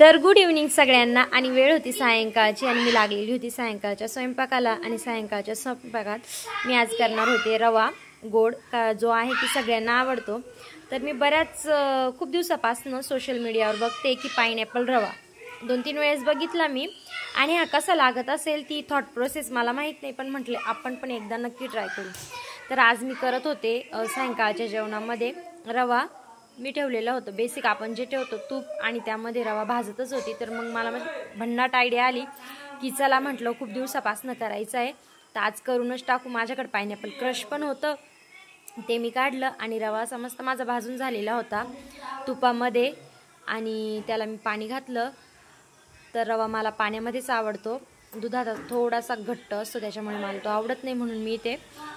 तर good evening सगळ्यांना। आणि वेळ होती सायंकाळची आणि मी लागलेली होती सायंकाळच्या स्वयंपाकाला। आणि सायंकाळच्या स्वयंपाकात मी आज करणार होते रवा गोड, जो आहे की सगळ्यांना आवडतो। तर मी खूप दिवसापासून सोशल मीडियावर बघते की पाइनएपल रवा 2-3 वेळेस बघितला मी, आणि हा कसा लागत असेल ती थॉट प्रोसेस मला माहीत नाही, पण म्हटले आपण पण एकदा नक्की ट्राय करू। तर आज मी करत होते सायंकाळच्या जेवणामध्ये रवा मी ठेवलेलं होतं बेसिक आपण जे ठेवतो तूप, आणि त्यामध्ये रवा भाजतच होती। तर मग मला भन्नाट आयडिया आली की चला म्हटलं खूप दिवसापासून करायचं आहे तर आज करूनच टाकू। माझ्याकडे पाइनएपल क्रश पण होतं, ते मी काढलं आणि रवा मस्त माझा भाजून झालेला होता तुपामध्ये, आणि त्याला मी पाणी घातलं। तर रवा मला पाण्यामध्येच आवडतो, दुधात थोडासा घट्ट असतो त्याच्यामुळे मला तो आवडत नाही, म्हणून मी ते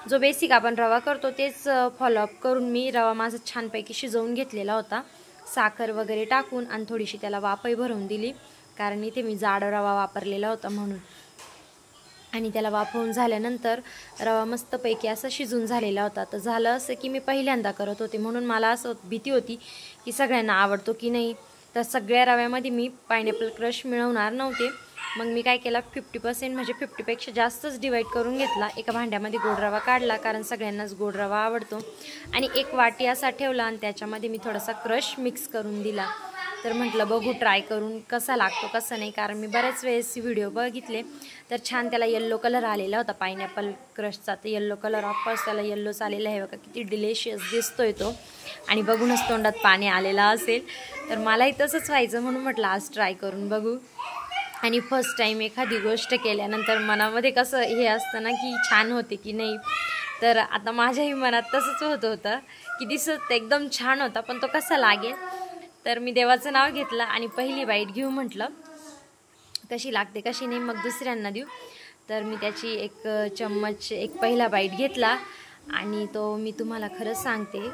जो बेसिक आपण रवा करतो तेच फॉलोअप करून मी रवा माझा छानपैकी शिजवून घेतलेला होता, साखर वगैरे टाकून, आणि थोडीशी त्याला वाफही भरवून दिली कारण इथे मी जाड रवा वापरलेला होता म्हणून। आणि त्याला वाफवून झाल्यानंतर रवा मस्तपैकी असा शिजून झालेला होता। तर झालं असं की मी पहिल्यांदा करत होते म्हणून मला असं भीती होती की सगळ्यांना आवडतो की नाही, तर सगळ्या रव्यामध्ये मी पाइनएपल क्रश मिळवणार नव्हते। मग मी काय केलं 50% म्हणजे 50पेक्षा जास्तच डिवाइड करून घेतला, एका भांड्यामध्ये गोड रवा काढला कारण सगळ्यांनाच गोड रवा आवडतो, आणि एक वाटी असा ठेवला आणि त्याच्यामध्ये मी थोडासा क्रश मिक्स करून दिला। तर म्हटलं बघू ट्राय करून कसा लागतो कसा नाही, कारण मी बऱ्याच वेळेस व्हिडिओ बघितले तर छान त्याला येल्लो कलर आलेला होता पाइनएपल क्रशचा। तर येल्लो कलर ऑफकोर्स त्याला येल्लोच आलेला आहे बघा, किती डिलिशियस दिसतोय तो, आणि बघूनच तोंडात पाणी आलेलं असेल। तर मलाही तसंच व्हायचं म्हणून म्हटलं आज ट्राय करून बघू। आणि फर्स्ट टाईम एखादी गोष्ट केल्यानंतर मनामध्ये कसं हे असतं ना की छान होते की नाही, तर आता माझ्याही मनात तसंच होतं की दिसत एकदम छान होता पण तो कसा लागेल। तर मी देवाचं नाव घेतलं आणि पहिली बाईट घेऊ म्हटलं, कशी लागते कशी नाही मग दुसऱ्यांना देऊ। तर मी त्याची एक चम्मच एक पहिला बाईट घेतला, आणि तो मी तुम्हाला खरंच सांगते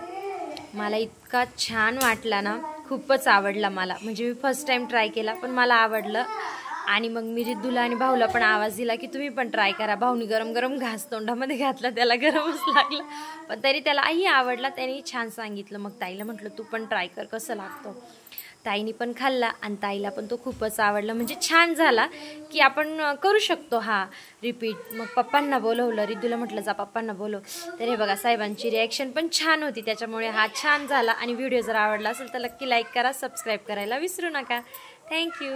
मला इतका छान वाटला ना, खूपच आवडला मला। म्हणजे मी फर्स्ट टाईम ट्राय केला पण मला आवडलं, आणि मग मी रिद्धूला आणि भाऊला पण आवाज दिला की तुम्ही पण ट्राय करा। भाऊनी गरम गरम घास तोंडामध्ये घातला, त्याला गरमच लागला पण तरी त्यालाही आवडला, त्याने छान सांगितलं। मग ताईला म्हटलं तू पण ट्राय कर कसं लागतो, ताईनी पण खाल्ला आणि ताईला पण तो खूपच आवडला, म्हणजे छान झाला की आपण करू शकतो हा रिपीट। मग पप्पांना बोलवलं, रिद्धूला म्हटलं जा पप्पांना बोलव, तर हे बघा साहेबांची रिॲक्शन पण छान होती, त्याच्यामुळे हा छान झाला। आणि व्हिडिओ जर आवडला असेल तर नक्की लाईक करा, सबस्क्राईब करायला विसरू नका। थँक्यू।